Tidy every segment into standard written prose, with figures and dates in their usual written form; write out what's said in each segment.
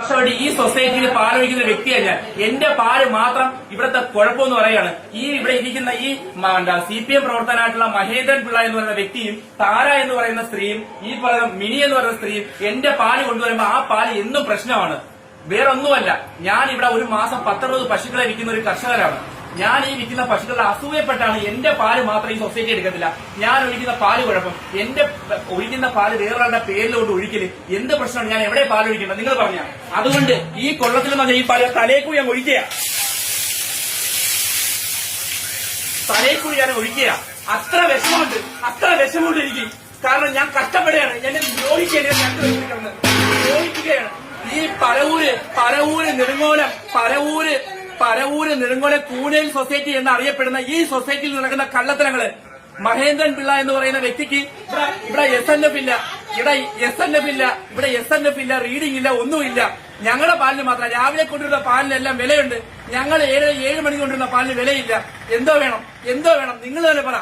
വർഷമായിട്ട് ഈ സൊസൈറ്റിയിൽ പാലൊഴിക്കുന്ന വ്യക്തിയാണ് ഞാൻ. എന്റെ പാല് മാത്രം ഇവിടുത്തെ കുഴപ്പമെന്ന് പറയാണ്. ഇവിടെ ഇരിക്കുന്ന ഈ CPM പ്രവർത്തനായിട്ടുള്ള മഹേന്ദ്രൻ പിള്ള എന്ന് പറയുന്ന വ്യക്തിയും താര എന്ന് പറയുന്ന സ്ത്രീയും ഈ പറയുന്ന മിനി എന്ന് പറയുന്ന സ്ത്രീയും എന്റെ പാല് കൊണ്ടുവരുമ്പോ ആ പാല് എന്നും പ്രശ്നമാണ്. വേറൊന്നുമല്ല, ഞാൻ ഇവിടെ ഒരു മാസം 10-60 പശുക്കളെ വിൽക്കുന്ന ഒരു കർഷകരാണ്. ഞാൻ ഈ വിൽക്കുന്ന പശുക്കളുടെ അസൂയപ്പെട്ടാണ് എന്റെ പാല് മാത്രം ഈ സൊസൈറ്റി എടുക്കത്തില്ല. ഞാൻ ഒഴിക്കുന്ന പാല് കുഴപ്പം, എന്റെ ഒഴിക്കുന്ന പാല് വേറൊരാളുടെ പേരിലോട്ട് ഒഴിക്കല് എന്ത് പ്രശ്നമാണ്? ഞാൻ എവിടെ പാല് ഒഴിക്കേണ്ടത് നിങ്ങൾ പറഞ്ഞ? അതുകൊണ്ട് ഈ കൊള്ളത്തിൽ എന്ന് പറഞ്ഞാൽ ഈ പാല് തലേക്കൂടി ഞാൻ ഒഴിക്കുക, തലേക്കൂടി ഞാൻ ഒഴിക്കുക. അത്ര വിഷമമുണ്ട് എനിക്ക്. കാരണം ഞാൻ കഷ്ടപ്പെടുകയാണ്, എന്നെ ദ്രോഹിക്കുകയാണ്. ഈ പരവൂര് നെടുങ്ങോലം കൂനേൽ സൊസൈറ്റി എന്നറിയപ്പെടുന്ന ഈ സൊസൈറ്റിയിൽ നടക്കുന്ന കള്ളത്തരങ്ങള് മഹേന്ദ്രൻ പിള്ള എന്ന് പറയുന്ന വ്യക്തിക്ക് ഇവിടെ SNF ഇല്ല, ഇവിടെ SNF ഇല്ല, റീഡിംഗ് ഇല്ല, ഒന്നുമില്ല. ഞങ്ങളുടെ പാലിന് മാത്രം രാവിലെ കൊണ്ടുവരുന്ന പാലിനെല്ലാം വിലയുണ്ട്. ഞങ്ങൾ 7 മണിക്ക് കൊണ്ടുവരുന്ന പാലിന് വിലയില്ല. എന്തോ വേണം നിങ്ങൾ തന്നെ പറ.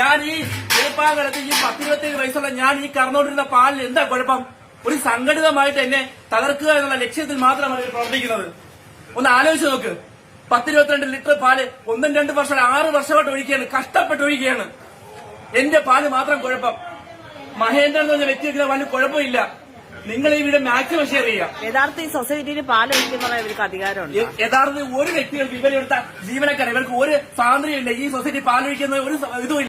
ഞാൻ ഈ വെളുപ്പാകലത്ത് ഈ 10-27 വയസ്സുള്ള ഞാൻ ഈ കറന്നുകൊണ്ടിരുന്ന പാലിന് എന്താ കുഴപ്പം? ഒരു സംഘടിതമായിട്ട് എന്നെ തകർക്കുക എന്നുള്ള ലക്ഷ്യത്തിൽ മാത്രമാണ് ഇവർ പ്രവർത്തിക്കുന്നത്. ഒന്ന് ആലോചിച്ച് നോക്ക്. 10-22 ലിറ്റർ പാല് 1-2 വർഷം 6 വർഷമായിട്ട് ഒഴിക്കുകയാണ്, കഷ്ടപ്പെട്ട് ഒഴിക്കുകയാണ്. എന്റെ പാല് മാത്രം കുഴപ്പം. മഹേന്ദ്രൻ എന്ന് പറഞ്ഞ വ്യക്തി വെക്കുന്ന പാലിന് കുഴപ്പമില്ല. നിങ്ങൾ ഈ വീട് മാക്സിമം ഷെയർ ചെയ്യുക. യഥാർത്ഥ ഈ സൊസൈറ്റിയിൽ പാല് ഒഴിക്കുന്ന ഇവർക്ക് അധികാരമുണ്ട്. യഥാർത്ഥത്തിൽ ഒരു വ്യക്തികൾക്ക് ഇവരെടുത്ത ജീവനക്കാർ ഇവർക്ക് ഒരു സ്വാതന്ത്ര്യമില്ല. ഈ സൊസൈറ്റി പാലൊഴിക്കുന്ന ഒരു ഇതുമില്ല.